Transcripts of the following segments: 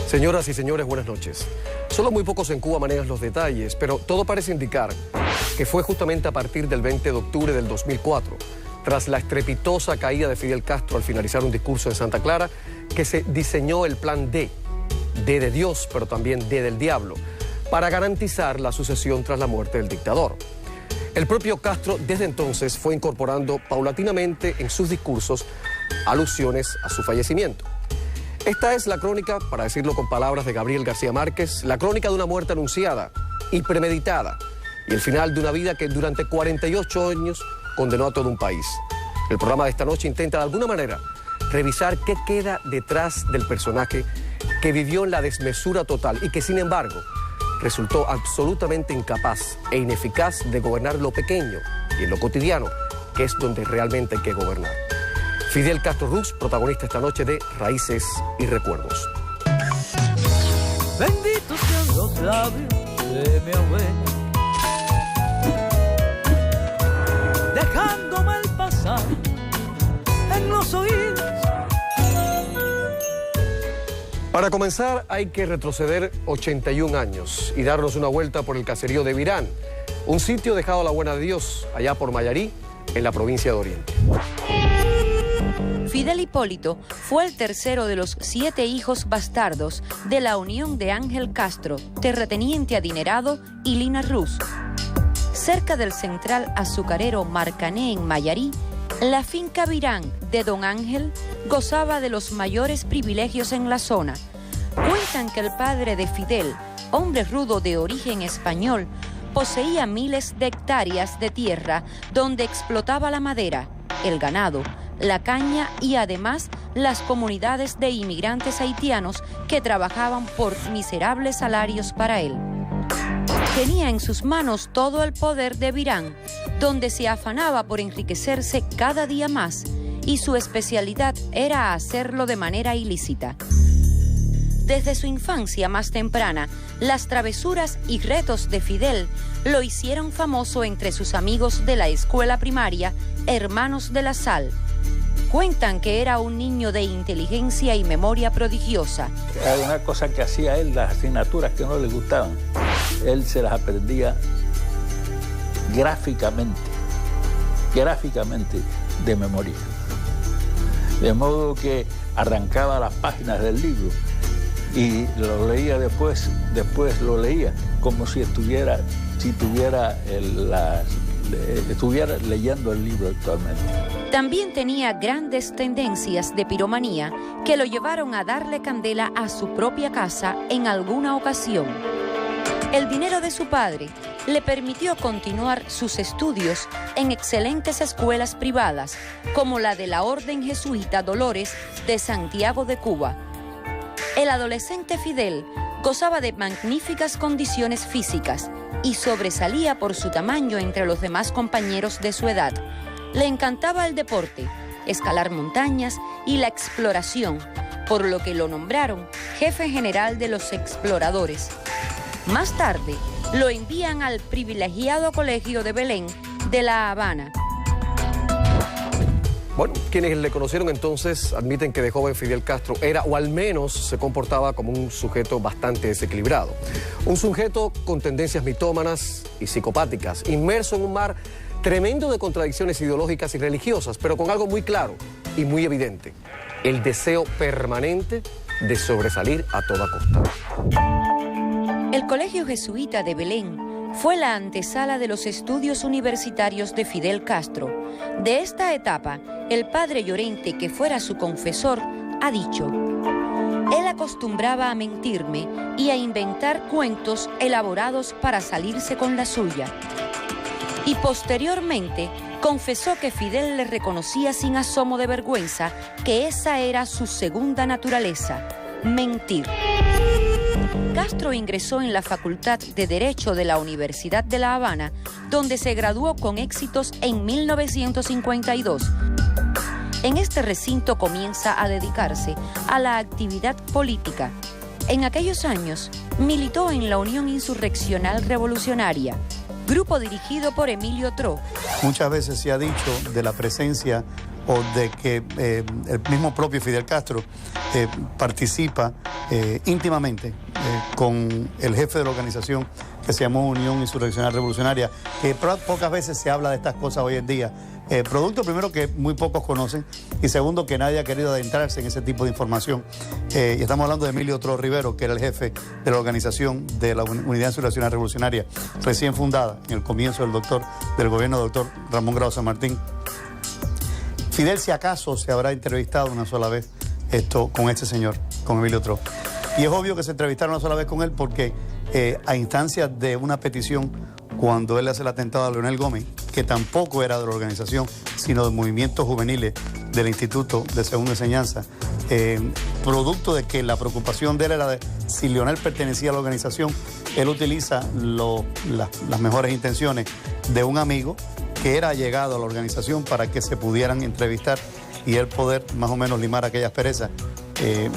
Señoras y señores, buenas noches. Solo muy pocos en Cuba manejan los detalles, pero todo parece indicar que fue justamente a partir del 20 de octubre del 2004, tras la estrepitosa caída de Fidel Castro al finalizar un discurso en Santa Clara, que se diseñó el plan D de Dios, pero también D del diablo, para garantizar la sucesión tras la muerte del dictador. El propio Castro desde entonces fue incorporando paulatinamente en sus discursos alusiones a su fallecimiento. Esta es la crónica, para decirlo con palabras de Gabriel García Márquez, la crónica de una muerte anunciada y premeditada, y el final de una vida que durante 48 años condenó a todo un país. El programa de esta noche intenta de alguna manera revisar qué queda detrás del personaje que vivió en la desmesura total y que sin embargo resultó absolutamente incapaz e ineficaz de gobernar lo pequeño y en lo cotidiano, que es donde realmente hay que gobernar. Fidel Castro Ruz, protagonista esta noche de Raíces y Recuerdos. Benditos sean los labios de mi abuela, dejándome el pasado en los oídos. Para comenzar hay que retroceder 81 años y darnos una vuelta por el caserío de Virán, un sitio dejado a la buena de Dios, allá por Mayarí, en la provincia de Oriente. Fidel Hipólito fue el tercero de los 7 hijos bastardos de la unión de Ángel Castro, terrateniente adinerado, y Lina Ruz. Cerca del central azucarero Marcané en Mayarí, la finca Virán de Don Ángel gozaba de los mayores privilegios en la zona. Cuentan que el padre de Fidel, hombre rudo de origen español, poseía miles de hectáreas de tierra donde explotaba la madera, el ganado, la caña y además las comunidades de inmigrantes haitianos que trabajaban por miserables salarios para él. Tenía en sus manos todo el poder de Virán, donde se afanaba por enriquecerse cada día más, y su especialidad era hacerlo de manera ilícita. Desde su infancia más temprana, las travesuras y retos de Fidel lo hicieron famoso entre sus amigos de la escuela primaria, Hermanos de la Sal. Cuentan que era un niño de inteligencia y memoria prodigiosa. Hay una cosa que hacía él, las asignaturas que no le gustaban, él se las aprendía gráficamente de memoria. De modo que arrancaba las páginas del libro y lo leía después lo leía como si estuviera leyendo el libro actualmente. También tenía grandes tendencias de piromanía que lo llevaron a darle candela a su propia casa en alguna ocasión. El dinero de su padre le permitió continuar sus estudios en excelentes escuelas privadas, como la de la Orden Jesuita Dolores de Santiago de Cuba. El adolescente Fidel gozaba de magníficas condiciones físicas y sobresalía por su tamaño entre los demás compañeros de su edad. Le encantaba el deporte, escalar montañas y la exploración, por lo que lo nombraron jefe general de los exploradores. Más tarde, lo envían al privilegiado colegio de Belén de La Habana. Bueno, quienes le conocieron entonces admiten que de joven Fidel Castro era, o al menos se comportaba como un sujeto bastante desequilibrado. Un sujeto con tendencias mitómanas y psicopáticas, inmerso en un mar tremendo de contradicciones ideológicas y religiosas, pero con algo muy claro y muy evidente: el deseo permanente de sobresalir a toda costa. El Colegio Jesuita de Belén fue la antesala de los estudios universitarios de Fidel Castro. De esta etapa, el padre Llorente, que fuera su confesor, ha dicho: él acostumbraba a mentirme y a inventar cuentos elaborados para salirse con la suya. Y posteriormente confesó que Fidel le reconocía sin asomo de vergüenza que esa era su segunda naturaleza: mentir. Castro ingresó en la Facultad de Derecho de la Universidad de La Habana, donde se graduó con éxitos en 1952. En este recinto comienza a dedicarse a la actividad política. En aquellos años, militó en la Unión Insurreccional Revolucionaria, grupo dirigido por Emilio Tro. Muchas veces se ha dicho de la presencia o de que el mismo propio Fidel Castro participa íntimamente con el jefe de la organización que se llamó Unión Insurreccional Revolucionaria, que pocas veces se habla de estas cosas hoy en día. Producto primero que muy pocos conocen y segundo que nadie ha querido adentrarse en ese tipo de información. Y estamos hablando de Emilio Otro Rivero, que era el jefe de la organización de la Unidad Insurreccional Revolucionaria, recién fundada en el comienzo del gobierno del doctor Ramón Grau San Martín. Fidel, si acaso, se habrá entrevistado una sola vez con este señor, con Emilio Otro. Y es obvio que se entrevistaron una sola vez con él porque a instancias de una petición, cuando él hace el atentado a Leonel Gómez, que tampoco era de la organización, sino de movimientos juveniles del Instituto de Segunda Enseñanza, producto de que la preocupación de él era de si Leonel pertenecía a la organización, él utiliza las mejores intenciones de un amigo que era allegado a la organización para que se pudieran entrevistar y él poder más o menos limar aquellas perezas.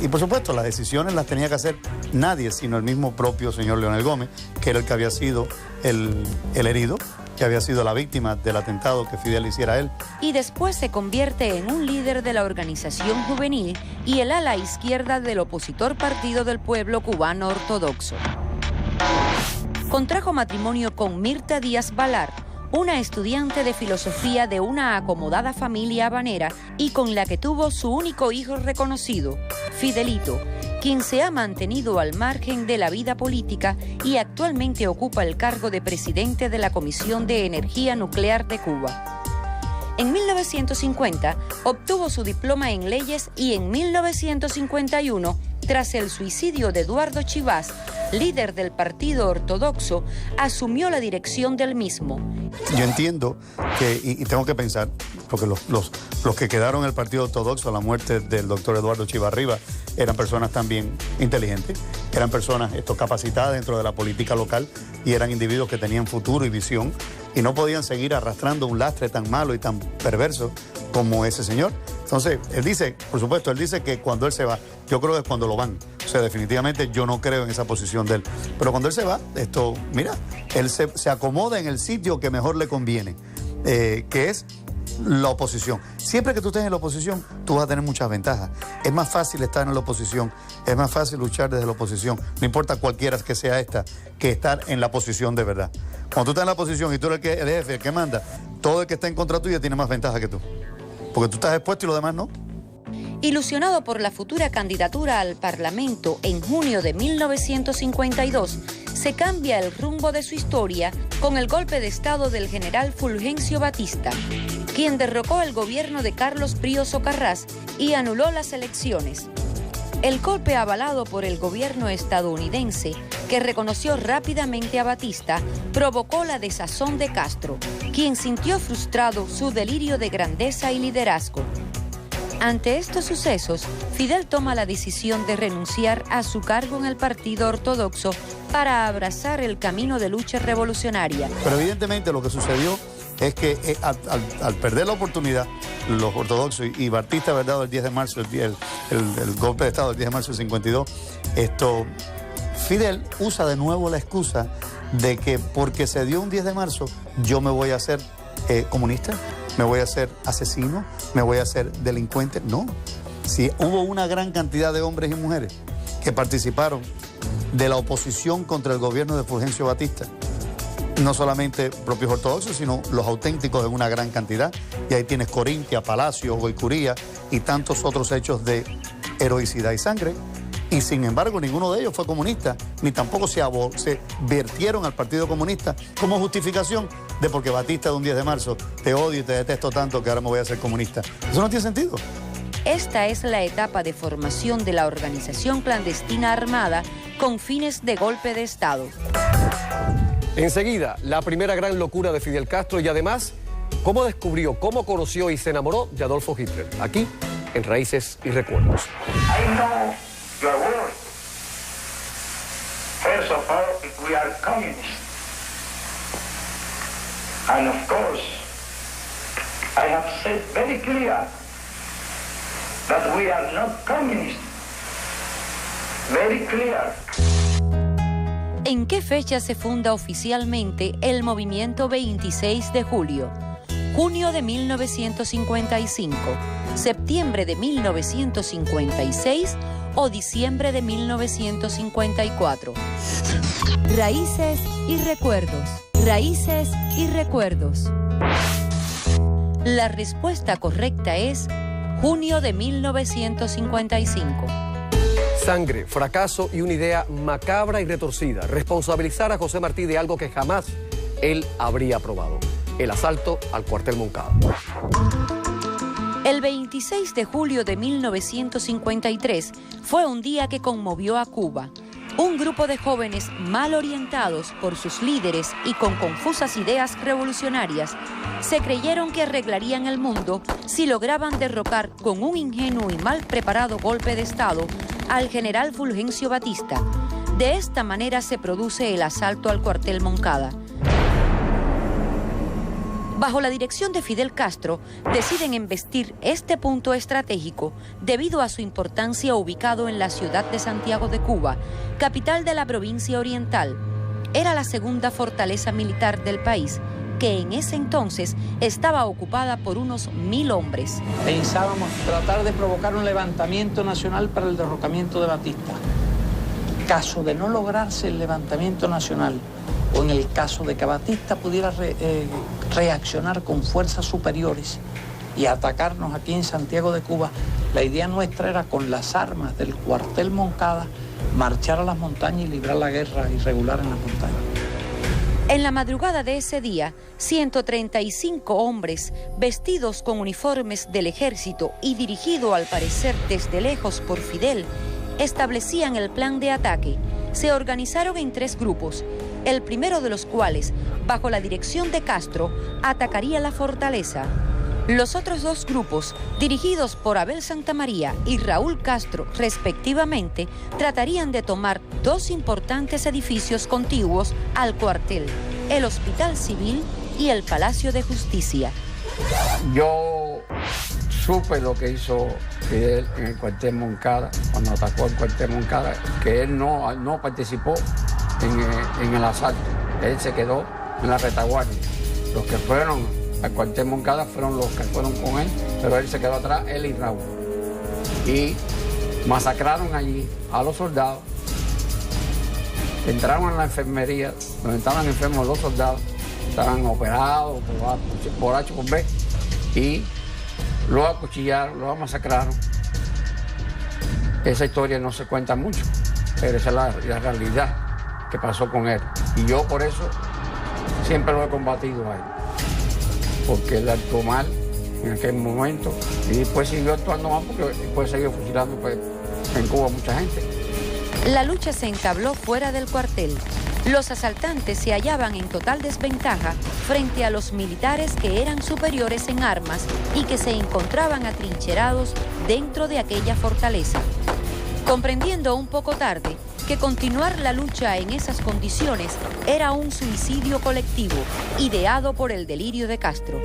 Y por supuesto, las decisiones las tenía que hacer nadie, sino el mismo propio señor Leonel Gómez, que era el que había sido el herido, que había sido la víctima del atentado que Fidel hiciera a él. Y después se convierte en un líder de la organización juvenil y el ala izquierda del opositor Partido del Pueblo Cubano Ortodoxo. Contrajo matrimonio con Mirta Díaz Balar, una estudiante de filosofía de una acomodada familia habanera y con la que tuvo su único hijo reconocido, Fidelito, quien se ha mantenido al margen de la vida política y actualmente ocupa el cargo de presidente de la Comisión de Energía Nuclear de Cuba. En 1950 obtuvo su diploma en leyes y en 1951, tras el suicidio de Eduardo Chivás, líder del Partido Ortodoxo, asumió la dirección del mismo. Yo entiendo que, y tengo que pensar, porque los que quedaron en el Partido Ortodoxo a la muerte del doctor Eduardo Chivás Rivas eran personas también inteligentes, eran personas capacitadas dentro de la política local y eran individuos que tenían futuro y visión y no podían seguir arrastrando un lastre tan malo y tan perverso como ese señor. Entonces, él dice, por supuesto, él dice que cuando él se va, yo creo que es cuando lo van. O sea, definitivamente yo no creo en esa posición de él. Pero cuando él se va, mira, él se acomoda en el sitio que mejor le conviene, que es la oposición. Siempre que tú estés en la oposición, tú vas a tener muchas ventajas. Es más fácil estar en la oposición, es más fácil luchar desde la oposición, no importa cualquiera que sea esta, que estar en la posición de verdad. Cuando tú estás en la oposición y tú eres el jefe, el que manda, todo el que está en contra tuya tiene más ventaja que tú. Porque tú estás expuesto y los demás no. Ilusionado por la futura candidatura al Parlamento en junio de 1952, se cambia el rumbo de su historia con el golpe de Estado del general Fulgencio Batista, quien derrocó el gobierno de Carlos Prío Socarrás y anuló las elecciones. El golpe avalado por el gobierno estadounidense, que reconoció rápidamente a Batista, provocó la desazón de Castro, quien sintió frustrado su delirio de grandeza y liderazgo. Ante estos sucesos, Fidel toma la decisión de renunciar a su cargo en el Partido Ortodoxo para abrazar el camino de lucha revolucionaria. Pero evidentemente lo que sucedió es que al perder la oportunidad, los ortodoxos y Batista, ¿verdad?, el 10 de marzo, el golpe de Estado del 10 de marzo del 52, Fidel usa de nuevo la excusa de que porque se dio un 10 de marzo, yo me voy a hacer comunista, me voy a hacer asesino, me voy a hacer delincuente. No, si hubo una gran cantidad de hombres y mujeres que participaron de la oposición contra el gobierno de Fulgencio Batista, no solamente propios ortodoxos, sino los auténticos en una gran cantidad. Y ahí tienes Corintia, Palacio, Goicuría y tantos otros hechos de heroicidad y sangre. Y sin embargo, ninguno de ellos fue comunista, ni tampoco se vertieron al Partido Comunista como justificación de porque Batista de un 10 de marzo te odio y te detesto tanto que ahora me voy a hacer comunista. Eso no tiene sentido. Esta es la etapa de formación de la organización clandestina armada con fines de golpe de Estado. Enseguida, la primera gran locura de Fidel Castro y además, cómo descubrió, cómo conoció y se enamoró de Adolfo Hitler. Aquí, en Raíces y Recuerdos. I know your word. First of all, we are communists. And of course, I have said very clear that we are not communists. Very clear. ¿En qué fecha se funda oficialmente el movimiento 26 de julio? junio de 1955, septiembre de 1956 o diciembre de 1954. Raíces y recuerdos. Raíces y recuerdos. La respuesta correcta es junio de 1955. Sangre, fracaso y una idea macabra y retorcida. Responsabilizar a José Martí de algo que jamás él habría aprobado. El asalto al cuartel Moncada. El 26 de julio de 1953 fue un día que conmovió a Cuba. Un grupo de jóvenes mal orientados por sus líderes y con confusas ideas revolucionarias se creyeron que arreglarían el mundo si lograban derrocar con un ingenuo y mal preparado golpe de Estado al general Fulgencio Batista. De esta manera se produce el asalto al cuartel Moncada. Bajo la dirección de Fidel Castro, deciden embestir este punto estratégico debido a su importancia ubicado en la ciudad de Santiago de Cuba, capital de la provincia oriental. Era la segunda fortaleza militar del país, que en ese entonces estaba ocupada por unos 1000 hombres. Pensábamos tratar de provocar un levantamiento nacional para el derrocamiento de Batista. Caso de no lograrse el levantamiento nacional, o en el caso de que Batista pudiera reaccionar con fuerzas superiores y atacarnos aquí en Santiago de Cuba, la idea nuestra era con las armas del cuartel Moncada marchar a las montañas y librar la guerra irregular en las montañas. En la madrugada de ese día, 135 hombres vestidos con uniformes del ejército y dirigido al parecer desde lejos por Fidel, establecían el plan de ataque. Se organizaron en 3 grupos, el primero de los cuales, bajo la dirección de Castro, atacaría la fortaleza. Los otros 2 grupos, dirigidos por Abel Santamaría y Raúl Castro, respectivamente, tratarían de tomar 2 importantes edificios contiguos al cuartel, el Hospital Civil y el Palacio de Justicia. Yo supe lo que hizo Fidel en el cuartel Moncada, cuando atacó el cuartel Moncada, que él no participó en el asalto. Él se quedó en la retaguardia. Los que fueron al cuartel Moncada fueron los que fueron con él, pero él se quedó atrás, él y Raúl. Y masacraron allí a los soldados, entraron en la enfermería, donde estaban enfermos los soldados, estaban operados por H por B, y lo acuchillaron, lo masacraron. Esa historia no se cuenta mucho, pero esa es la realidad que pasó con él. Y yo por eso siempre lo he combatido a él, porque él actuó mal en aquel momento y después siguió actuando mal porque después siguió fusilando en Cuba mucha gente. La lucha se entabló fuera del cuartel. Los asaltantes se hallaban en total desventaja frente a los militares que eran superiores en armas y que se encontraban atrincherados dentro de aquella fortaleza. Comprendiendo un poco tarde que continuar la lucha en esas condiciones era un suicidio colectivo, ideado por el delirio de Castro.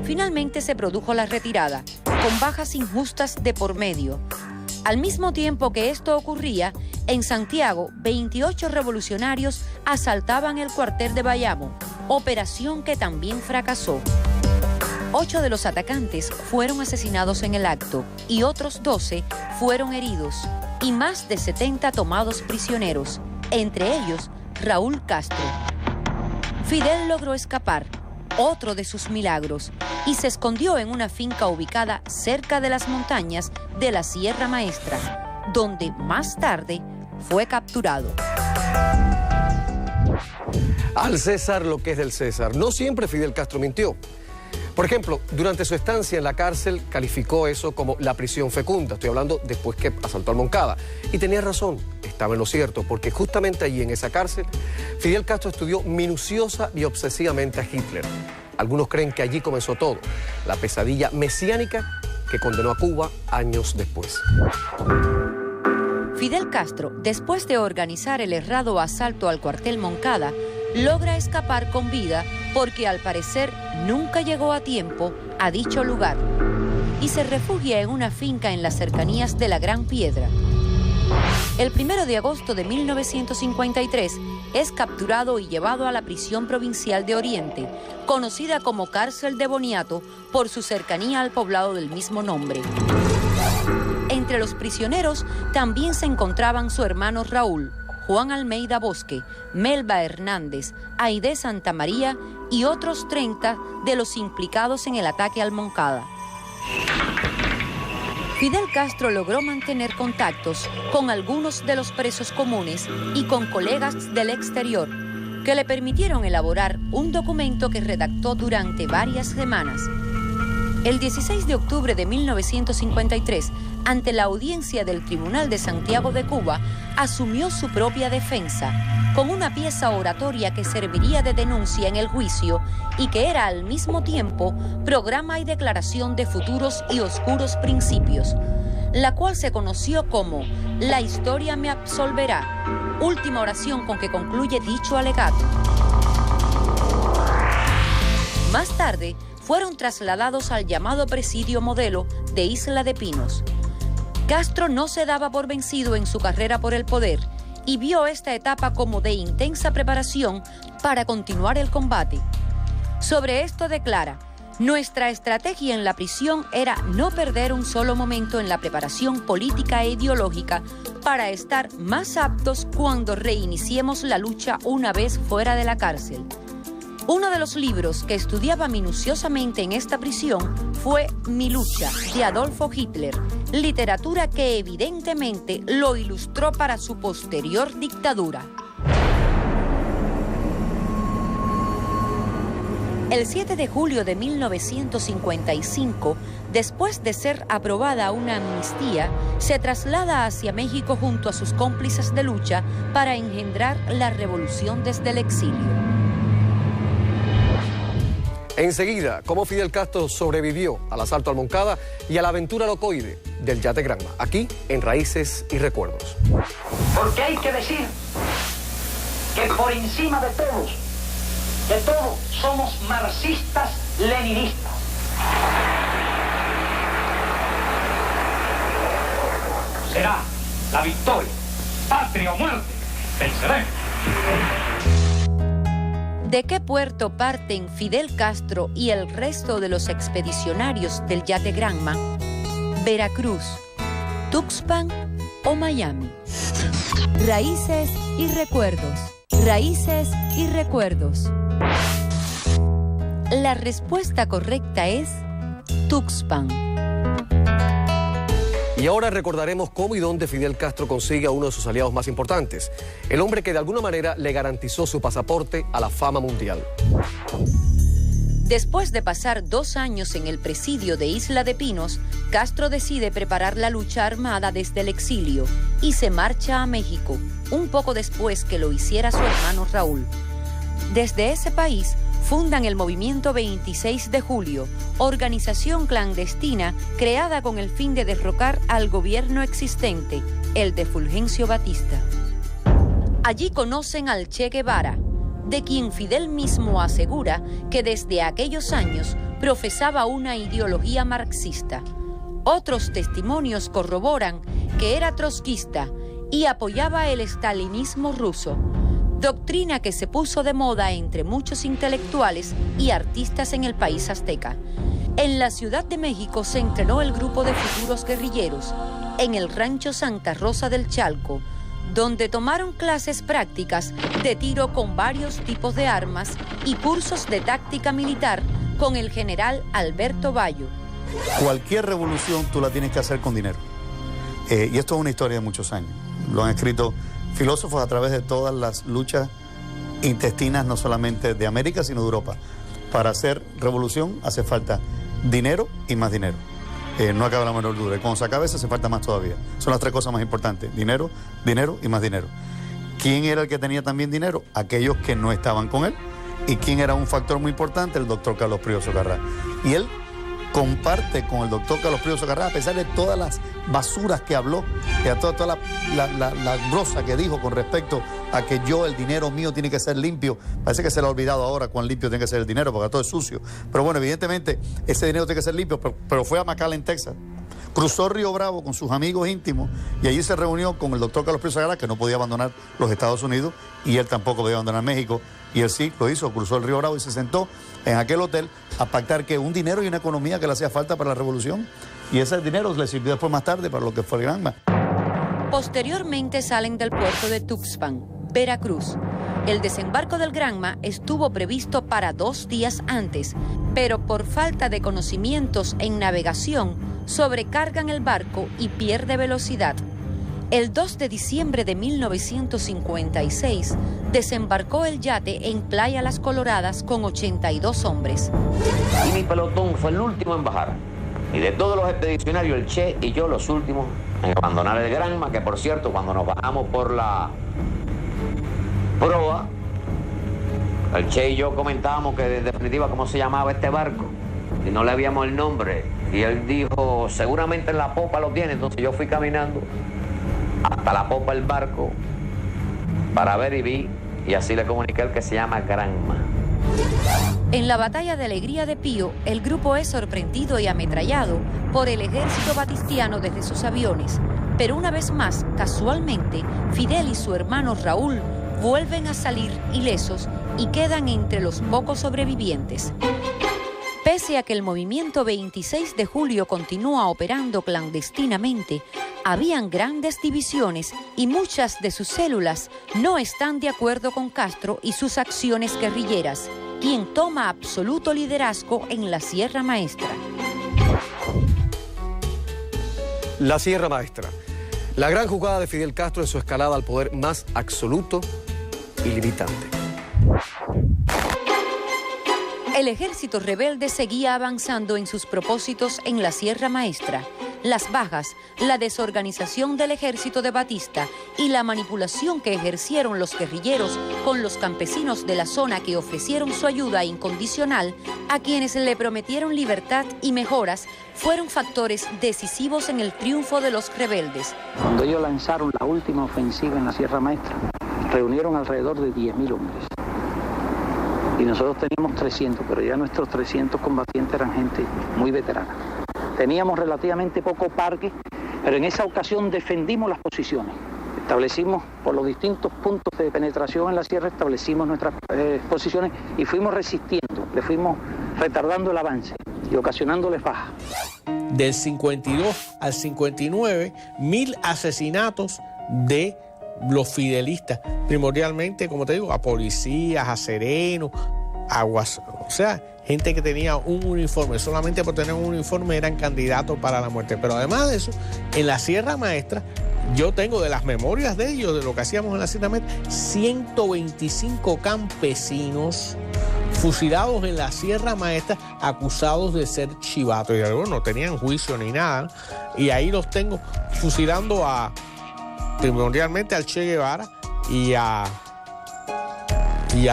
Finalmente se produjo la retirada, con bajas injustas de por medio. Al mismo tiempo que esto ocurría, en Santiago, 28 revolucionarios asaltaban el cuartel de Bayamo, operación que también fracasó. 8 de los atacantes fueron asesinados en el acto y otros 12 fueron heridos y más de 70 tomados prisioneros, entre ellos Raúl Castro. Fidel logró escapar, otro de sus milagros, y se escondió en una finca ubicada cerca de las montañas de la Sierra Maestra, donde más tarde fue capturado. Al César lo que es del César. No siempre Fidel Castro mintió. Por ejemplo, durante su estancia en la cárcel calificó eso como la prisión fecunda. Estoy hablando después que asaltó al Moncada. Y tenía razón, estaba en lo cierto, porque justamente allí en esa cárcel, Fidel Castro estudió minuciosa y obsesivamente a Hitler. Algunos creen que allí comenzó todo, la pesadilla mesiánica que condenó a Cuba años después. Fidel Castro, después de organizar el errado asalto al cuartel Moncada, logra escapar con vida porque al parecer nunca llegó a tiempo a dicho lugar y se refugia en una finca en las cercanías de la Gran Piedra. El 1 de agosto de 1953 es capturado y llevado a la prisión provincial de Oriente, conocida como Cárcel de Boniato por su cercanía al poblado del mismo nombre. Entre los prisioneros también se encontraban su hermano Raúl, Juan Almeida Bosque, Melba Hernández, Aide Santamaría y otros 30 de los implicados en el ataque al Moncada. Fidel Castro logró mantener contactos con algunos de los presos comunes y con colegas del exterior, que le permitieron elaborar un documento que redactó durante varias semanas. El 16 de octubre de 1953, ante la audiencia del Tribunal de Santiago de Cuba, asumió su propia defensa, con una pieza oratoria que serviría de denuncia en el juicio y que era al mismo tiempo programa y declaración de futuros y oscuros principios, la cual se conoció como La historia me absolverá, última oración con que concluye dicho alegato. Más tarde, fueron trasladados al llamado presidio modelo de Isla de Pinos. Castro no se daba por vencido en su carrera por el poder y vio esta etapa como de intensa preparación para continuar el combate. Sobre esto declara: nuestra estrategia en la prisión era no perder un solo momento en la preparación política e ideológica para estar más aptos cuando reiniciemos la lucha una vez fuera de la cárcel. Uno de los libros que estudiaba minuciosamente en esta prisión fue Mi lucha, de Adolfo Hitler, literatura que evidentemente lo ilustró para su posterior dictadura. El 7 de julio de 1955, después de ser aprobada una amnistía, se traslada hacia México junto a sus cómplices de lucha para engendrar la revolución desde el exilio. Enseguida, cómo Fidel Castro sobrevivió al asalto al Moncada y a la aventura locoide del yate Granma, aquí en Raíces y Recuerdos. Porque hay que decir que por encima de todos, somos marxistas-leninistas. Será la victoria, patria o muerte, venceremos. ¿De qué puerto parten Fidel Castro y el resto de los expedicionarios del yate Granma? ¿Veracruz, Tuxpan o Miami? Raíces y recuerdos. Raíces y recuerdos. La respuesta correcta es Tuxpan. Y ahora recordaremos cómo y dónde Fidel Castro consigue a uno de sus aliados más importantes, el hombre que de alguna manera le garantizó su pasaporte a la fama mundial. Después de pasar 2 años en el presidio de Isla de Pinos, Castro decide preparar la lucha armada desde el exilio y se marcha a México, un poco después que lo hiciera su hermano Raúl. Desde ese país, fundan el Movimiento 26 de Julio, organización clandestina creada con el fin de derrocar al gobierno existente, el de Fulgencio Batista. Allí conocen al Che Guevara, de quien Fidel mismo asegura que desde aquellos años profesaba una ideología marxista. Otros testimonios corroboran que era trotskista y apoyaba el estalinismo ruso, doctrina que se puso de moda entre muchos intelectuales y artistas en el país azteca. En la Ciudad de México se entrenó el grupo de futuros guerrilleros en el rancho Santa Rosa del Chalco, donde tomaron clases prácticas de tiro con varios tipos de armas y cursos de táctica militar con el general Alberto Bayo. Cualquier revolución tú la tienes que hacer con dinero. Y esto es una historia de muchos años. Lo han escrito filósofos a través de todas las luchas intestinas, no solamente de América, sino de Europa. Para hacer revolución hace falta dinero y más dinero. No acaba la menor duda. Y cuando se acabe eso, hace falta más todavía. Son las 3 cosas más importantes: dinero, dinero y más dinero. ¿Quién era el que tenía también dinero? Aquellos que no estaban con él. ¿Y quién era un factor muy importante? El doctor Carlos Prío Socarrá. Y él comparte con el doctor Carlos Prío Socarrá, a pesar de todas las basuras que habló, de toda la grosa que dijo con respecto a que el dinero mío tiene que ser limpio. Parece que se le ha olvidado ahora cuán limpio tiene que ser el dinero, porque todo es sucio. Pero bueno, evidentemente ese dinero tiene que ser limpio, pero fue a McAllen, Texas, cruzó Río Bravo con sus amigos íntimos y allí se reunió con el doctor Carlos Prieto Sagara, que no podía abandonar los Estados Unidos y él tampoco podía abandonar México, y él sí lo hizo, cruzó el Río Bravo y se sentó en aquel hotel a pactar que un dinero y una economía que le hacía falta para la revolución, y ese dinero le sirvió después más tarde para lo que fue el Granma. Posteriormente salen del puerto de Tuxpan, Veracruz. El desembarco del Granma estuvo previsto para 2 días antes, pero por falta de conocimientos en navegación, sobrecargan el barco y pierde velocidad. El 2 de diciembre de 1956, desembarcó el yate en Playa Las Coloradas con 82 hombres. Y mi pelotón fue el último en bajar. Y de todos los expedicionarios, el Che y yo los últimos en abandonar el Granma, que por cierto, cuando nos bajamos por la proa, el Che y yo comentábamos que en definitiva cómo se llamaba este barco, y no le habíamos el nombre, y él dijo, seguramente en la popa lo tiene. Entonces yo fui caminando hasta la popa del barco para ver y vi, y así le comuniqué el que se llama Granma. En la batalla de Alegría de Pío, el grupo es sorprendido y ametrallado por el ejército batistiano desde sus aviones, pero una vez más, casualmente, Fidel y su hermano Raúl vuelven a salir ilesos y quedan entre los pocos sobrevivientes. Pese a que el movimiento 26 de julio continúa operando clandestinamente, habían grandes divisiones y muchas de sus células no están de acuerdo con Castro y sus acciones guerrilleras, quien toma absoluto liderazgo en la Sierra Maestra. La Sierra Maestra, la gran jugada de Fidel Castro en su escalada al poder más absoluto y limitante. El ejército rebelde seguía avanzando en sus propósitos en la Sierra Maestra. Las bajas, la desorganización del ejército de Batista y la manipulación que ejercieron los guerrilleros con los campesinos de la zona que ofrecieron su ayuda incondicional a quienes le prometieron libertad y mejoras fueron factores decisivos en el triunfo de los rebeldes. Cuando ellos lanzaron la última ofensiva en la Sierra Maestra, reunieron alrededor de 10.000 hombres. Y nosotros teníamos 300, pero ya nuestros 300 combatientes eran gente muy veterana. Teníamos relativamente poco parque, pero en esa ocasión defendimos las posiciones. Establecimos por los distintos puntos de penetración en la sierra, establecimos nuestras posiciones y fuimos resistiendo, le fuimos retardando el avance y ocasionándoles bajas. Del 52 al 59, 1.000 asesinatos de los fidelistas, primordialmente, como te digo, a policías, a serenos, aguas, o sea, gente que tenía un uniforme, solamente por tener un uniforme eran candidatos para la muerte. Pero además de eso, en la Sierra Maestra, yo tengo de las memorias de ellos, de lo que hacíamos en la Sierra Maestra, 125 campesinos fusilados en la Sierra Maestra acusados de ser chivatos. Y algunos no tenían juicio ni nada, ¿no? Y ahí los tengo fusilando primordialmente al Che Guevara y a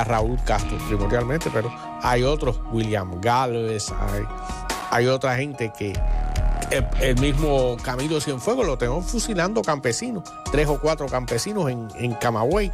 Raúl Castro, primordialmente, pero hay otros, William Galvez, hay otra gente que el mismo Camilo Cienfuegos lo tengo fusilando campesinos, 3 o 4 campesinos en Camagüey.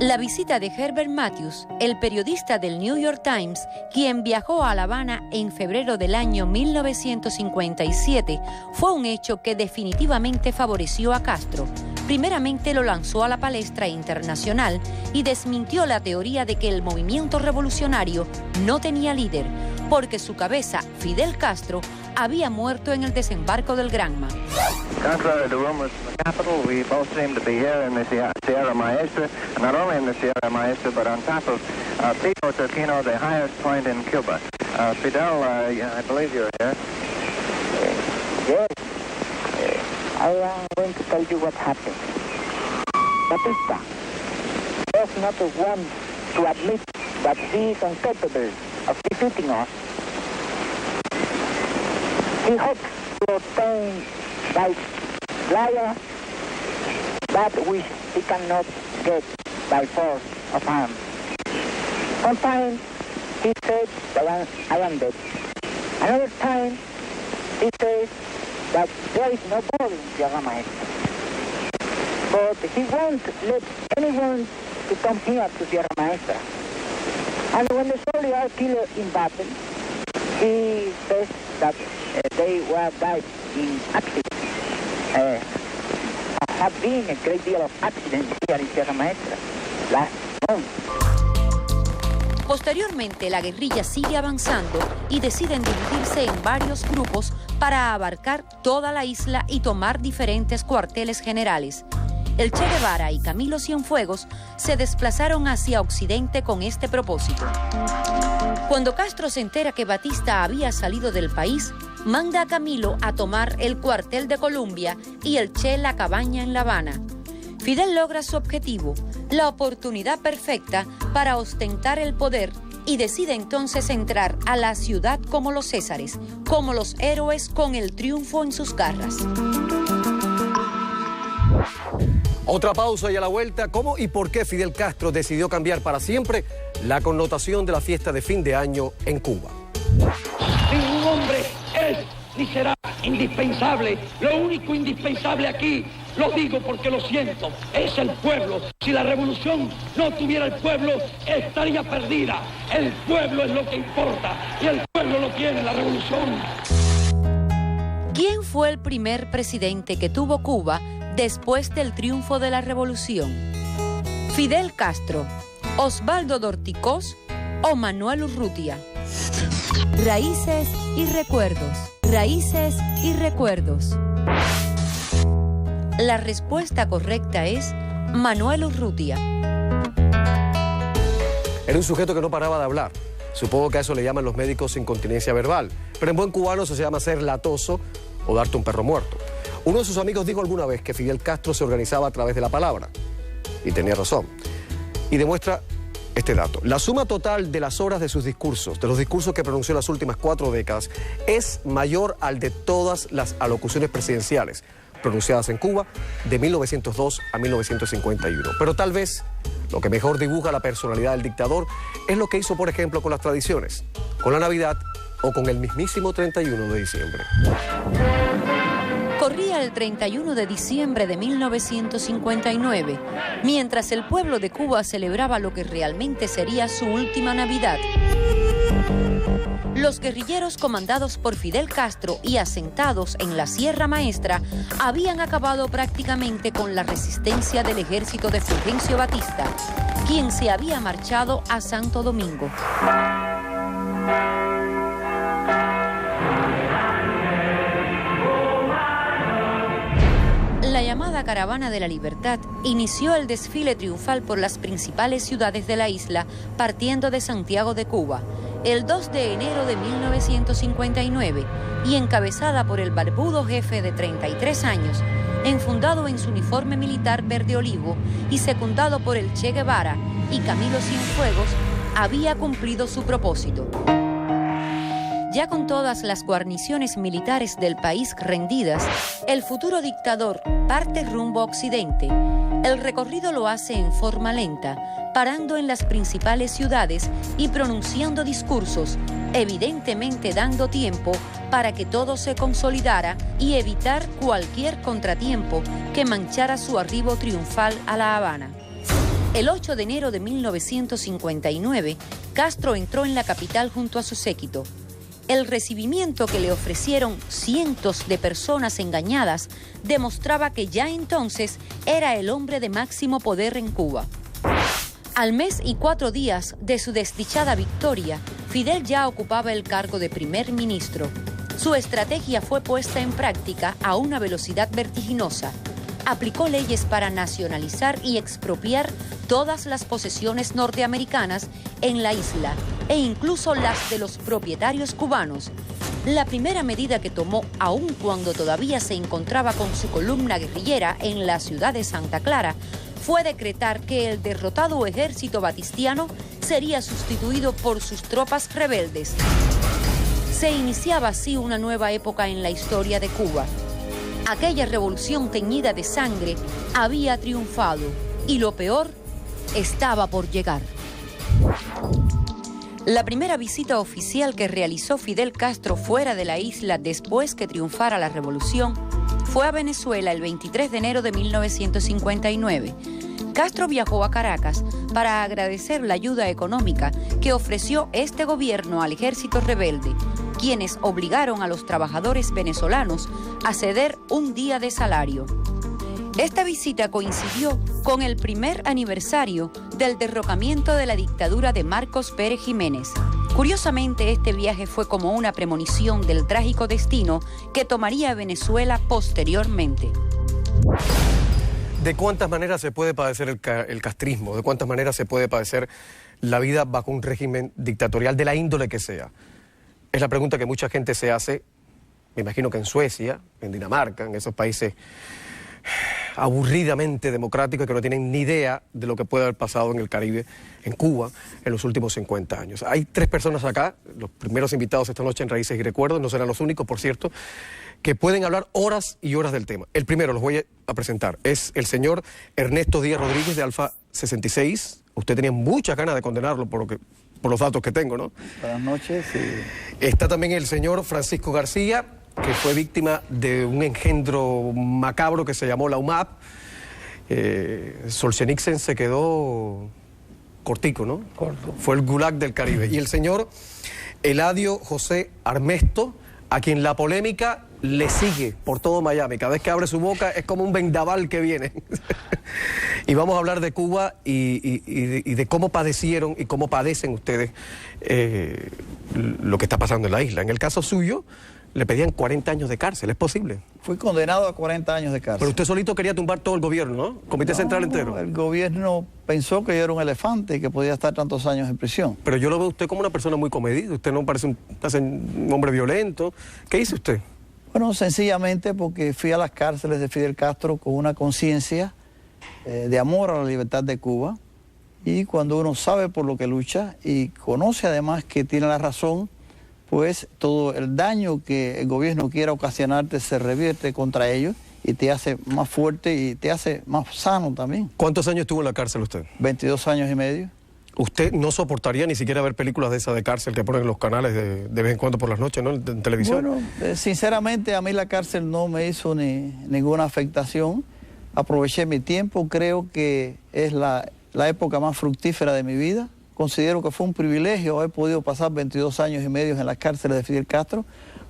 La visita de Herbert Matthews, el periodista del New York Times, quien viajó a La Habana en febrero del año 1957, fue un hecho que definitivamente favoreció a Castro. Primeramente lo lanzó a la palestra internacional y desmintió la teoría de que el movimiento revolucionario no tenía líder, porque su cabeza, Fidel Castro, había muerto en el desembarco del Granma. Contrary to rumors in the capital, we both seem to be here in the Sierra Maestra, not only in the Sierra Maestra, but on top of Pico Turquino, the highest point in Cuba. Fidel, I believe you're here. Yes. I am going to tell you what happened. Batista was not the one to admit that he is incapable of defeating us. He hopes to obtain by Playa that which he cannot get by force of arms. Sometimes he said that I am dead. Another time he says that there is no ball in Sierra Maestra. But he won't let anyone to come here to Sierra Maestra. And when the soldiers are killed in battle, he says that they were died in accidents. Have been a great deal of accidents here in Sierra Maestra last month. Posteriormente, la guerrilla sigue avanzando y deciden dividirse en varios grupos para abarcar toda la isla y tomar diferentes cuarteles generales. El Che Guevara y Camilo Cienfuegos se desplazaron hacia Occidente con este propósito. Cuando Castro se entera que Batista había salido del país, manda a Camilo a tomar el cuartel de Columbia y el Che la cabaña en La Habana. Fidel logra su objetivo, la oportunidad perfecta para ostentar el poder, y decide entonces entrar a la ciudad como los Césares, como los héroes con el triunfo en sus garras. Otra pausa y a la vuelta, ¿cómo y por qué Fidel Castro decidió cambiar para siempre la connotación de la fiesta de fin de año en Cuba? Ningún hombre es ni será indispensable. Lo único indispensable aquí, lo digo porque lo siento, es el pueblo. Si la revolución no tuviera el pueblo, estaría perdida. El pueblo es lo que importa y el pueblo lo tiene, la revolución. ¿Quién fue el primer presidente que tuvo Cuba después del triunfo de la revolución? ¿Fidel Castro, Osvaldo Dorticós o Manuel Urrutia? Raíces y recuerdos. Raíces y recuerdos. La respuesta correcta es Manuel Urrutia. Era un sujeto que no paraba de hablar. Supongo que a eso le llaman los médicos incontinencia verbal, pero en buen cubano eso se llama ser latoso o darte un perro muerto. Uno de sus amigos dijo alguna vez que Fidel Castro se organizaba a través de la palabra. Y tenía razón. Y demuestra este dato. La suma total de las horas de sus discursos, de los discursos que pronunció en las últimas 4 décadas, es mayor al de todas las alocuciones presidenciales pronunciadas en Cuba de 1902 a 1951. Pero tal vez lo que mejor dibuja la personalidad del dictador es lo que hizo, por ejemplo, con las tradiciones, con la Navidad o con el mismísimo 31 de diciembre. Corría el 31 de diciembre de 1959, mientras el pueblo de Cuba celebraba lo que realmente sería su última Navidad. Los guerrilleros comandados por Fidel Castro y asentados en la Sierra Maestra habían acabado prácticamente con la resistencia del ejército de Fulgencio Batista, quien se había marchado a Santo Domingo. La llamada Caravana de la Libertad inició el desfile triunfal por las principales ciudades de la isla, partiendo de Santiago de Cuba, el 2 de enero de 1959, y encabezada por el barbudo jefe de 33 años, enfundado en su uniforme militar verde olivo y secundado por el Che Guevara y Camilo Cienfuegos, había cumplido su propósito. Ya con todas las guarniciones militares del país rendidas, el futuro dictador parte rumbo a Occidente. El recorrido lo hace en forma lenta, parando en las principales ciudades y pronunciando discursos, evidentemente dando tiempo para que todo se consolidara y evitar cualquier contratiempo que manchara su arribo triunfal a La Habana. El 8 de enero de 1959, Castro entró en la capital junto a su séquito. El recibimiento que le ofrecieron cientos de personas engañadas demostraba que ya entonces era el hombre de máximo poder en Cuba. Al mes y 4 días de su desdichada victoria, Fidel ya ocupaba el cargo de primer ministro. Su estrategia fue puesta en práctica a una velocidad vertiginosa. Aplicó leyes para nacionalizar y expropiar todas las posesiones norteamericanas en la isla e incluso las de los propietarios cubanos. La primera medida que tomó, aun cuando todavía se encontraba con su columna guerrillera en la ciudad de Santa Clara, fue decretar que el derrotado ejército batistiano sería sustituido por sus tropas rebeldes. Se iniciaba así una nueva época en la historia de Cuba. Aquella revolución teñida de sangre había triunfado y lo peor estaba por llegar. La primera visita oficial que realizó Fidel Castro fuera de la isla después que triunfara la revolución fue a Venezuela el 23 de enero de 1959. Castro viajó a Caracas para agradecer la ayuda económica que ofreció este gobierno al ejército rebelde, quienes obligaron a los trabajadores venezolanos a ceder un día de salario. Esta visita coincidió con el primer aniversario del derrocamiento de la dictadura de Marcos Pérez Jiménez. Curiosamente, este viaje fue como una premonición del trágico destino que tomaría Venezuela posteriormente. ¿De cuántas maneras se puede padecer el castrismo? ¿De cuántas maneras se puede padecer la vida bajo un régimen dictatorial de la índole que sea? Es la pregunta que mucha gente se hace, me imagino que en Suecia, en Dinamarca, en esos países aburridamente democráticos que no tienen ni idea de lo que puede haber pasado en el Caribe, en Cuba, en los últimos 50 años. Hay 3 personas acá, los primeros invitados esta noche en Raíces y Recuerdos, no serán los únicos, por cierto, que pueden hablar horas y horas del tema. El primero, los voy a presentar, es el señor Ernesto Díaz Rodríguez de Alfa 66. Usted tenía muchas ganas de condenarlo por los datos que tengo, ¿no? Buenas noches. Sí. Está también el señor Francisco García, que fue víctima de un engendro macabro que se llamó la UMAP. Solzhenitsyn se quedó cortico, ¿no? Corto. Fue el gulag del Caribe. Y el señor Eladio José Armesto, a quien la polémica le sigue por todo Miami. Cada vez que abre su boca es como un vendaval que viene. Y vamos a hablar de Cuba y de cómo padecieron y cómo padecen ustedes lo que está pasando en la isla. En el caso suyo, le pedían 40 años de cárcel. ¿Es posible? Fui condenado a 40 años de cárcel. Pero usted solito quería tumbar todo el gobierno, ¿no? Comité Central entero. El gobierno pensó que yo era un elefante y que podía estar tantos años en prisión. Pero yo lo veo a usted como una persona muy comedida. Usted no parece un hombre violento. ¿Qué hizo usted? Bueno, sencillamente porque fui a las cárceles de Fidel Castro con una conciencia de amor a la libertad de Cuba. Y cuando uno sabe por lo que lucha y conoce además que tiene la razón, pues todo el daño que el gobierno quiera ocasionarte se revierte contra ellos y te hace más fuerte y te hace más sano también. ¿Cuántos años estuvo en la cárcel usted? 22 años y medio. ¿Usted no soportaría ni siquiera ver películas de esas de cárcel que ponen en los canales de vez en cuando por las noches, ¿no? En televisión. Bueno, sinceramente a mí la cárcel no me hizo ninguna afectación. Aproveché mi tiempo, creo que es la época más fructífera de mi vida. Considero que fue un privilegio haber podido pasar 22 años y medio en las cárceles de Fidel Castro,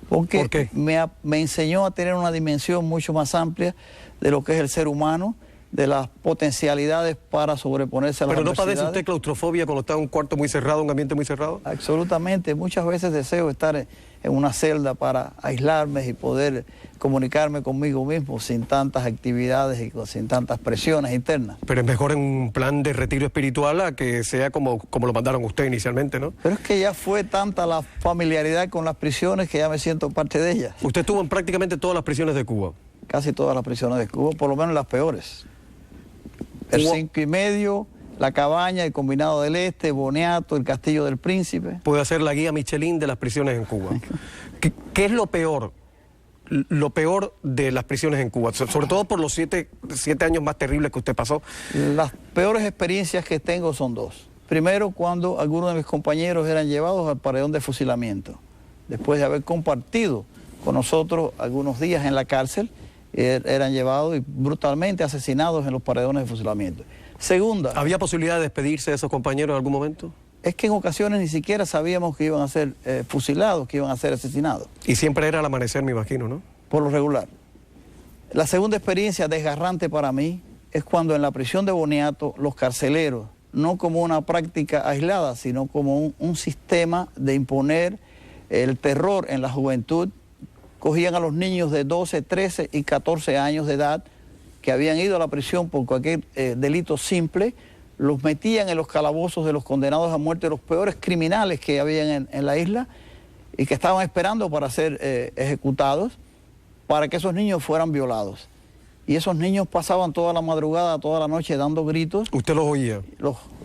porque ¿por qué? me enseñó a tener una dimensión mucho más amplia de lo que es el ser humano, de las potencialidades para sobreponerse a las adversidades. ¿Pero no padece usted claustrofobia cuando está en un cuarto muy cerrado, un ambiente muy cerrado? Absolutamente. Muchas veces deseo estar en una celda para aislarme y poder comunicarme conmigo mismo sin tantas actividades y sin tantas presiones internas. Pero es mejor en un plan de retiro espiritual a que sea como lo mandaron usted inicialmente, ¿no? Pero es que ya fue tanta la familiaridad con las prisiones que ya me siento parte de ellas. ¿Usted estuvo en prácticamente todas las prisiones de Cuba? Casi todas las prisiones de Cuba, por lo menos las peores. El 5 y medio, La Cabaña, el Combinado del Este, Boniato, el Castillo del Príncipe. Puede hacer la guía Michelin de las prisiones en Cuba. ¿Qué es lo peor? Lo peor de las prisiones en Cuba, sobre todo por los 7 años más terribles que usted pasó. Las peores experiencias que tengo son 2. Primero, cuando algunos de mis compañeros eran llevados al paredón de fusilamiento, después de haber compartido con nosotros algunos días en la cárcel, eran llevados y brutalmente asesinados en los paredones de fusilamiento. Segunda. ¿Había posibilidad de despedirse de esos compañeros en algún momento? Es que en ocasiones ni siquiera sabíamos que iban a ser fusilados, que iban a ser asesinados. Y siempre era al amanecer, me imagino, ¿no? Por lo regular. La segunda experiencia desgarrante para mí es cuando en la prisión de Boniato los carceleros, no como una práctica aislada, sino como un sistema de imponer el terror en la juventud, cogían a los niños de 12, 13 y 14 años de edad que habían ido a la prisión por cualquier delito simple, los metían en los calabozos de los condenados a muerte, los peores criminales que habían en la isla y que estaban esperando para ser ejecutados, para que esos niños fueran violados. Y esos niños pasaban toda la madrugada, toda la noche dando gritos. ¿Usted los oía?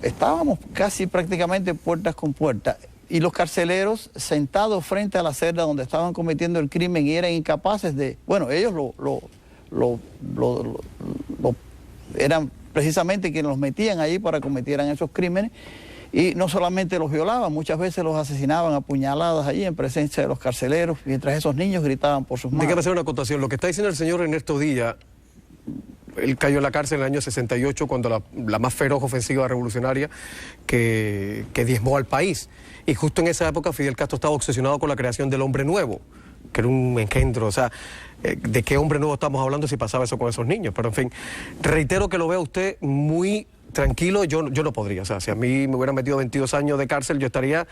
Estábamos casi prácticamente puertas con puertas. Y los carceleros sentados frente a la celda donde estaban cometiendo el crimen y eran incapaces de... Bueno, ellos eran precisamente quienes los metían allí para que cometieran esos crímenes. Y no solamente los violaban, muchas veces los asesinaban a puñaladas allí en presencia de los carceleros, mientras esos niños gritaban por sus madres. Déjame hacer una acotación. Lo que está diciendo el señor Ernesto Díaz él cayó en la cárcel en el año 68 cuando la más feroz ofensiva revolucionaria que diezmó al país. Y justo en esa época Fidel Castro estaba obsesionado con la creación del hombre nuevo, que era un engendro. O sea, ¿de qué hombre nuevo estamos hablando si pasaba eso con esos niños? Pero en fin, reitero que lo vea usted muy tranquilo. Yo no podría. O sea, si a mí me hubieran metido 22 años de cárcel, yo estaría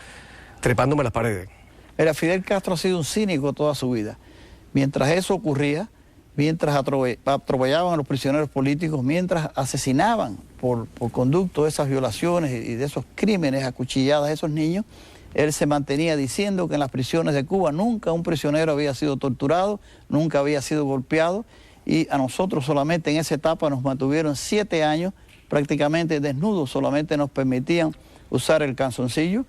trepándome las paredes. Mira, Fidel Castro ha sido un cínico toda su vida. Mientras eso ocurría, mientras atropellaban a los prisioneros políticos, mientras asesinaban por conducto de esas violaciones y de esos crímenes, acuchilladas a esos niños, él se mantenía diciendo que en las prisiones de Cuba nunca un prisionero había sido torturado, nunca había sido golpeado, y a nosotros solamente en esa etapa nos mantuvieron 7 años prácticamente desnudos, solamente nos permitían usar el calzoncillo,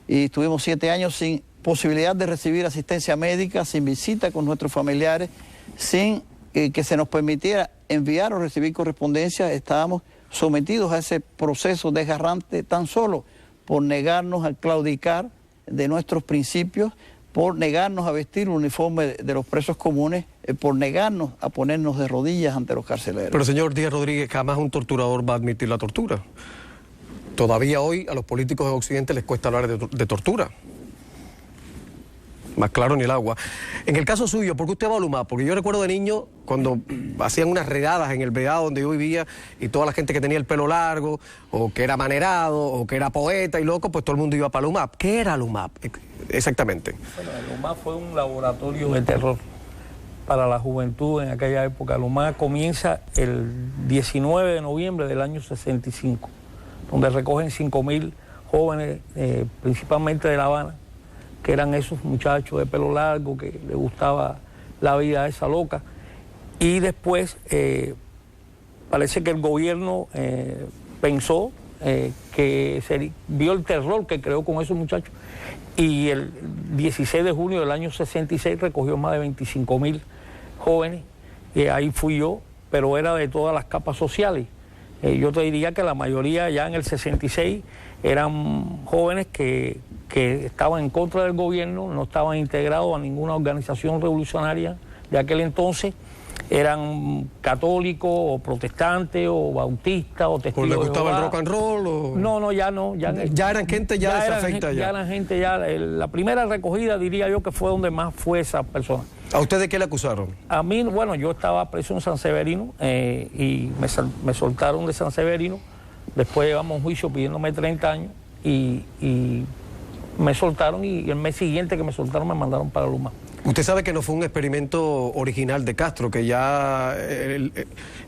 y estuvimos 7 años sin posibilidad de recibir asistencia médica, sin visita con nuestros familiares, sin que se nos permitiera enviar o recibir correspondencia. Estábamos sometidos a ese proceso desgarrante tan solo por negarnos a claudicar de nuestros principios, por negarnos a vestir el uniforme de los presos comunes, por negarnos a ponernos de rodillas ante los carceleros. Pero señor Díaz Rodríguez, jamás un torturador va a admitir la tortura. Todavía hoy a los políticos de Occidente les cuesta hablar de tortura. Más claro ni el agua. En el caso suyo, ¿por qué usted va a Lumap? Porque yo recuerdo de niño cuando hacían unas redadas en el Vedado donde yo vivía y toda la gente que tenía el pelo largo o que era manerado o que era poeta y loco, pues todo el mundo iba para Lumap. ¿Qué era Lumap exactamente? Bueno, Lumap fue un laboratorio de terror para la juventud en aquella época. Lumap comienza el 19 de noviembre del año 65, donde recogen 5.000 jóvenes, principalmente de La Habana, que eran esos muchachos de pelo largo, que les gustaba la vida esa loca. Y después parece que el gobierno pensó que vio el terror que creó con esos muchachos, y el 16 de junio del año 66 recogió más de 25.000 jóvenes, y ahí fui yo, pero era de todas las capas sociales. Yo te diría que la mayoría ya en el 66 eran jóvenes que estaban en contra del gobierno, no estaban integrados a ninguna organización revolucionaria de aquel entonces, eran católicos o protestantes o bautistas o testigos de Jehová. ¿Les gustaba el rock and roll? O... No, ya no. Ya eran gente desafecta. Ya eran gente, la primera recogida diría yo que fue donde más fue esa persona. ¿A usted de qué le acusaron? A mí, bueno, yo estaba preso en San Severino y me soltaron de San Severino. Después llevamos un juicio pidiéndome 30 años y me soltaron, y el mes siguiente que me soltaron me mandaron para Lumap. Usted sabe que no fue un experimento original de Castro, que ya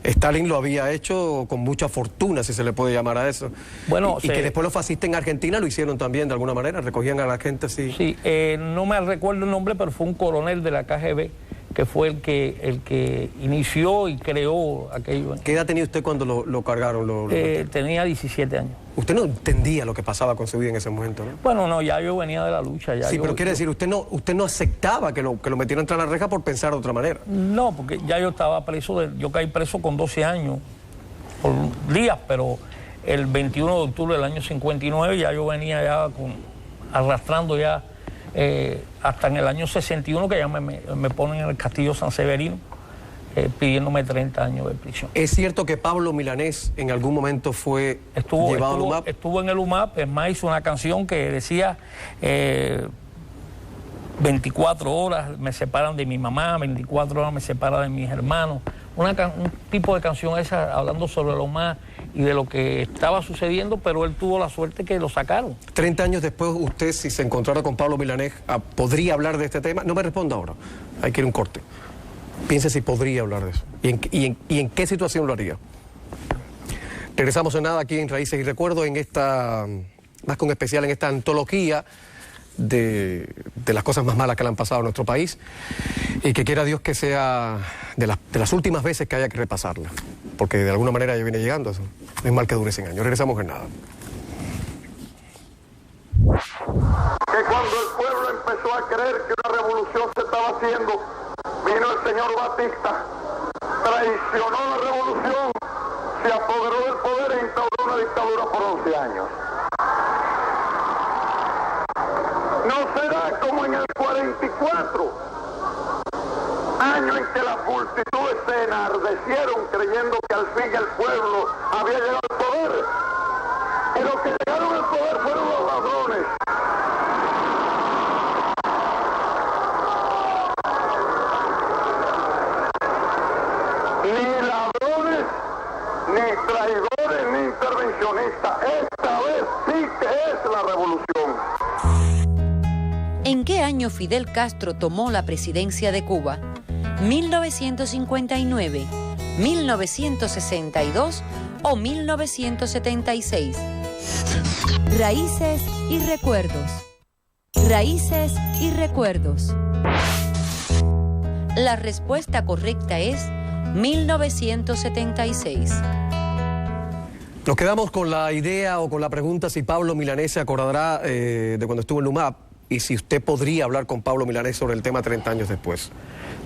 Stalin lo había hecho con mucha fortuna, si se le puede llamar a eso. Bueno, y que después los fascistas en Argentina lo hicieron también de alguna manera, recogían a la gente así. Sí, no me recuerdo el nombre, pero fue un coronel de la KGB que fue el que inició y creó aquello. ¿Qué edad tenía usted cuando lo cargaron? Tenía 17 años. Usted no entendía lo que pasaba con su vida en ese momento, ¿no? Bueno, no, ya yo venía de la lucha. Sí, pero quiere decir, usted no aceptaba que lo metieran tras la reja por pensar de otra manera. No, porque ya yo estaba preso, yo caí preso con 12 años, por días, pero el 21 de octubre del año 59 ya yo venía ya arrastrando ya hasta en el año 61, que ya me ponen en el Castillo San Severino, pidiéndome 30 años de prisión. ¿Es cierto que Pablo Milanés en algún momento llevado a Lumap? Estuvo en el Lumap, es más, hizo una canción que decía 24 horas me separan de mi mamá, 24 horas me separan de mis hermanos. Un tipo de canción esa hablando sobre lo más y de lo que estaba sucediendo, pero él tuvo la suerte que lo sacaron. 30 años después, usted, si se encontrara con Pablo Milanés, ¿podría hablar de este tema? No me responda ahora, hay que ir a un corte. Piense si podría hablar de eso. ¿Y en qué situación lo haría? Regresamos en nada aquí en Raíces y Recuerdos, en esta, más que un especial, en esta antología de las cosas más malas que le han pasado a nuestro país, y que quiera Dios que sea de las últimas veces que haya que repasarla, porque de alguna manera ya viene llegando eso. No es mal que dure 100 años. Regresamos en nada. Que cuando el pueblo empezó a creer que una revolución se estaba haciendo, vino el señor Batista, traicionó la revolución, se apoderó del poder e instauró una dictadura por 11 años. No será como en el 44, año en que las multitudes se enardecieron creyendo que al fin el pueblo había llegado al poder. Y los que llegaron al poder fueron los ladrones. Ni ladrones, ni traidores, ni intervencionistas. Esta vez sí que es la revolución. ¿En qué año Fidel Castro tomó la presidencia de Cuba? ¿1959, 1962 o 1976? Raíces y recuerdos. Raíces y recuerdos. La respuesta correcta es 1976. Nos quedamos con la idea o con la pregunta si Pablo Milanés se acordará de cuando estuvo en LUMAP y si usted podría hablar con Pablo Milanés sobre el tema 30 años después.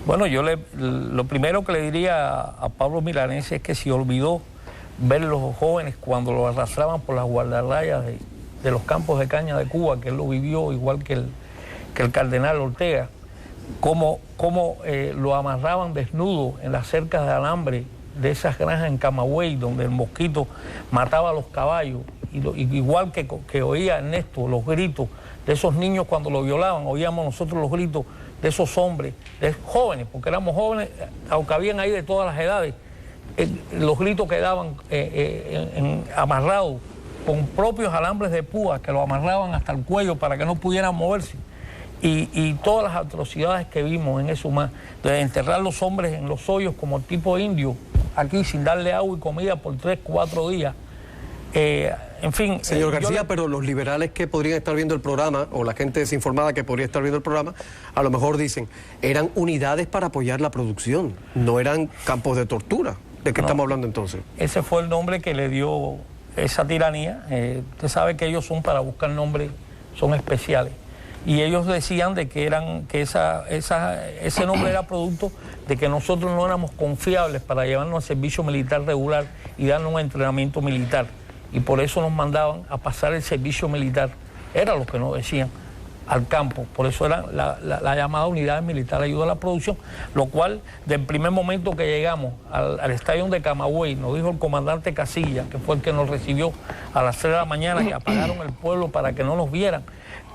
Bueno, lo primero que le diría a Pablo Milanés es que si olvidó ver los jóvenes cuando lo arrastraban por las guardarrayas de los campos de caña de Cuba, que él lo vivió igual que el cardenal Ortega, cómo lo amarraban desnudo en las cercas de alambre de esas granjas en Camagüey, donde el mosquito mataba a los caballos, igual que oía Ernesto los gritos de esos niños cuando lo violaban, oíamos nosotros los gritos de esos hombres, de jóvenes, porque éramos jóvenes, aunque habían ahí de todas las edades, los gritos que daban amarrados con propios alambres de púa que lo amarraban hasta el cuello para que no pudieran moverse. Y todas las atrocidades que vimos en eso más, de enterrar los hombres en los hoyos como tipo indio, aquí sin darle agua y comida por 3, 4 días. En fin... Señor García, pero los liberales que podrían estar viendo el programa, o la gente desinformada que podría estar viendo el programa, a lo mejor dicen, eran unidades para apoyar la producción, no eran campos de tortura. ¿De qué estamos hablando entonces? Ese fue el nombre que le dio esa tiranía. Usted sabe que ellos son, para buscar nombres, son especiales. Y ellos decían de que ese nombre era producto de que nosotros no éramos confiables para llevarnos al servicio militar regular y darnos un entrenamiento militar. Y por eso nos mandaban a pasar el servicio militar. Era lo que nos decían, al campo. Por eso era la llamada unidad militar de ayuda a la producción, lo cual, del primer momento que llegamos al estadio de Camagüey, nos dijo el comandante Casilla, que fue el que nos recibió a las 3 de la mañana, que apagaron el pueblo para que no nos vieran,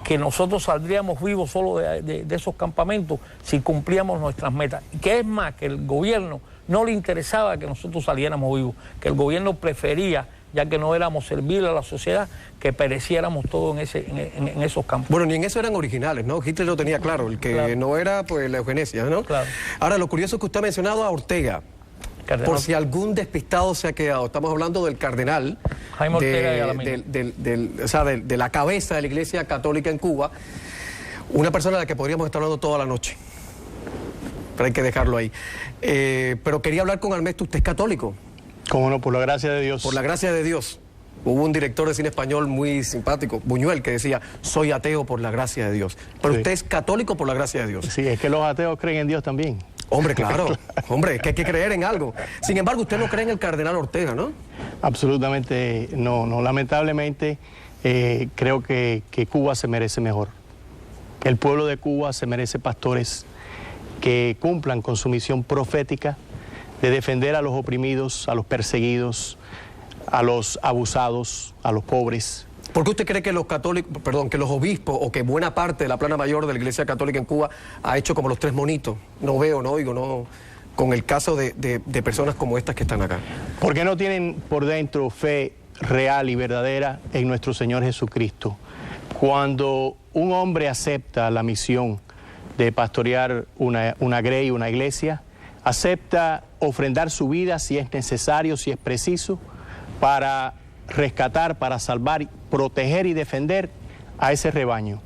que nosotros saldríamos vivos solo de esos campamentos si cumplíamos nuestras metas. Que es más, que el gobierno no le interesaba que nosotros saliéramos vivos, que el gobierno prefería, ya que no éramos serviles a la sociedad, que pereciéramos todos en esos campos. Bueno, ni en eso eran originales, ¿no? Hitler lo tenía claro, el que no era, pues, la eugenesia, ¿no? Claro. Ahora, lo curioso es que usted ha mencionado a Ortega. Cardenal. Por si algún despistado se ha quedado, estamos hablando del cardenal Jaime Ortega de la cabeza de la Iglesia Católica en Cuba, una persona de la que podríamos estar hablando toda la noche, pero hay que dejarlo ahí. Pero quería hablar con Armesto. ¿Usted es católico? Cómo no, por la gracia de Dios. Por la gracia de Dios. Hubo un director de cine español muy simpático, Buñuel, que decía, soy ateo por la gracia de Dios. Pero usted es católico por la gracia de Dios. Sí, es que los ateos creen en Dios también. Hombre, claro. Hombre, es que hay que creer en algo. Sin embargo, usted no cree en el cardenal Ortega, ¿no? Absolutamente no. Lamentablemente, creo que Cuba se merece mejor. El pueblo de Cuba se merece pastores que cumplan con su misión profética de defender a los oprimidos, a los perseguidos, a los abusados, a los pobres. ¿Por qué usted cree que los católicos, que los obispos o que buena parte de la plana mayor de la Iglesia Católica en Cuba ha hecho como los 3 monitos? No veo, no oigo, no, con el caso de personas como estas que están acá. Porque no tienen por dentro fe real y verdadera en nuestro Señor Jesucristo. Cuando un hombre acepta la misión de pastorear una grey, una iglesia, acepta ofrendar su vida si es necesario, si es preciso, para rescatar, para salvar, proteger y defender a ese rebaño.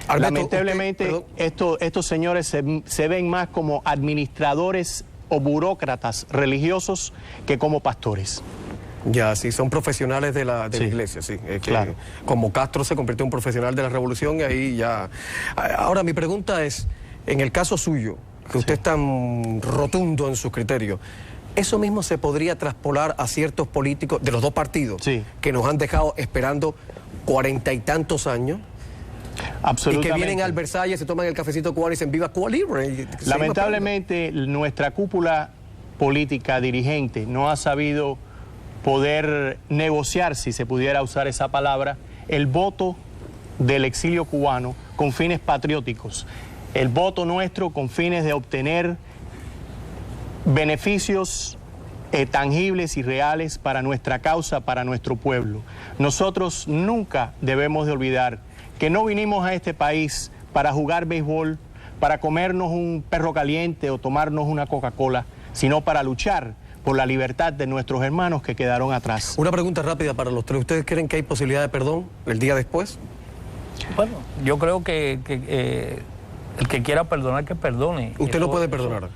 Alberto, lamentablemente, estos señores se ven más como administradores o burócratas religiosos que como pastores. Ya, sí, son profesionales de la iglesia, sí. Es que, claro. Como Castro se convirtió en un profesional de la revolución y ahí ya... Ahora, mi pregunta es, en el caso suyo, que usted es tan rotundo en sus criterios, ¿eso mismo se podría traspolar a ciertos políticos de los dos partidos que nos han dejado esperando 40 y tantos años? Absolutamente. Y que vienen al Versalles, se toman el cafecito cubano y dicen viva Cuba Libre. Lamentablemente, nuestra cúpula política dirigente no ha sabido poder negociar, si se pudiera usar esa palabra, el voto del exilio cubano con fines patrióticos. El voto nuestro con fines de obtener beneficios tangibles y reales para nuestra causa, para nuestro pueblo. Nosotros nunca debemos de olvidar que no vinimos a este país para jugar béisbol, para comernos un perro caliente o tomarnos una Coca-Cola, sino para luchar por la libertad de nuestros hermanos que quedaron atrás. Una pregunta rápida para los tres. ¿Ustedes creen que hay posibilidad de perdón el día después? Bueno, yo creo que el que quiera perdonar, que perdone. ¿Usted no puede perdonar?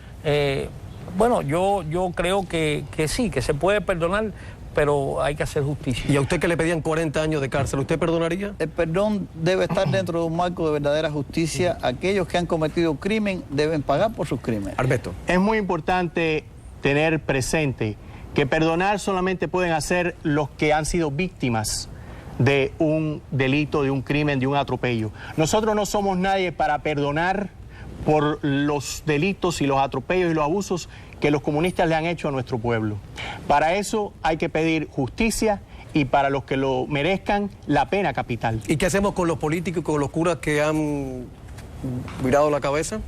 Bueno, yo creo que sí, que se puede perdonar, pero hay que hacer justicia. ¿Y a usted que le pedían 40 años de cárcel, usted perdonaría? El perdón debe estar dentro de un marco de verdadera justicia. Aquellos que han cometido crimen deben pagar por sus crímenes. Alberto. Es muy importante tener presente que perdonar solamente pueden hacer los que han sido víctimas de un delito, de un crimen, de un atropello. Nosotros no somos nadie para perdonar por los delitos y los atropellos y los abusos que los comunistas le han hecho a nuestro pueblo. Para eso hay que pedir justicia y para los que lo merezcan, la pena capital. ¿Y qué hacemos con los políticos y con los curas que han virado la cabeza?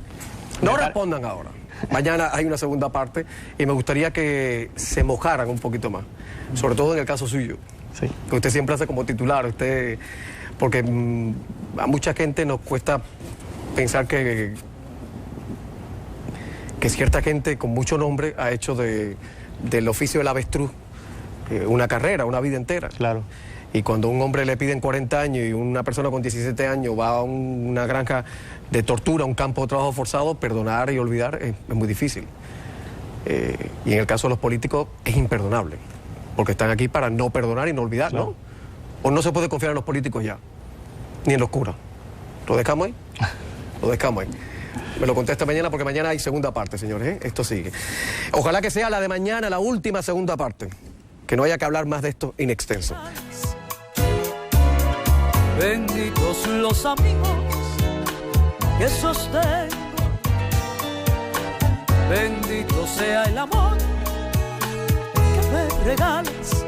No respondan ahora. Mañana hay una segunda parte y me gustaría que se mojaran un poquito más, sobre todo en el caso suyo. Sí. Que usted siempre hace como titular, porque a mucha gente nos cuesta pensar que cierta gente con mucho nombre ha hecho del oficio del avestruz una carrera, una vida entera. Claro. Y cuando a un hombre le piden 40 años y una persona con 17 años va a una granja de tortura, un campo de trabajo forzado, perdonar y olvidar es muy difícil. Y en el caso de los políticos es imperdonable, porque están aquí para no perdonar y no olvidar, claro. ¿No? O no se puede confiar en los políticos ya, ni en los curas. ¿Lo dejamos ahí? Lo dejamos ahí. Me lo contesta mañana porque mañana hay segunda parte, señores, ¿eh? Esto sigue. Ojalá que sea la de mañana, la última segunda parte. Que no haya que hablar más de esto in extenso. Benditos los amigos que sostengo. Bendito sea el amor que me regalas.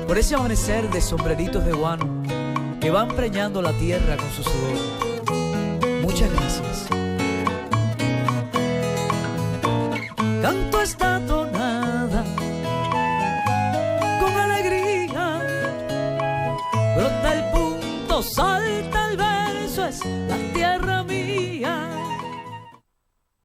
Por ese amanecer de sombreritos de guano que van preñando la tierra con su sudor. Muchas gracias. Canto esta tonada con alegría. Brota el punto, salta el verso, es la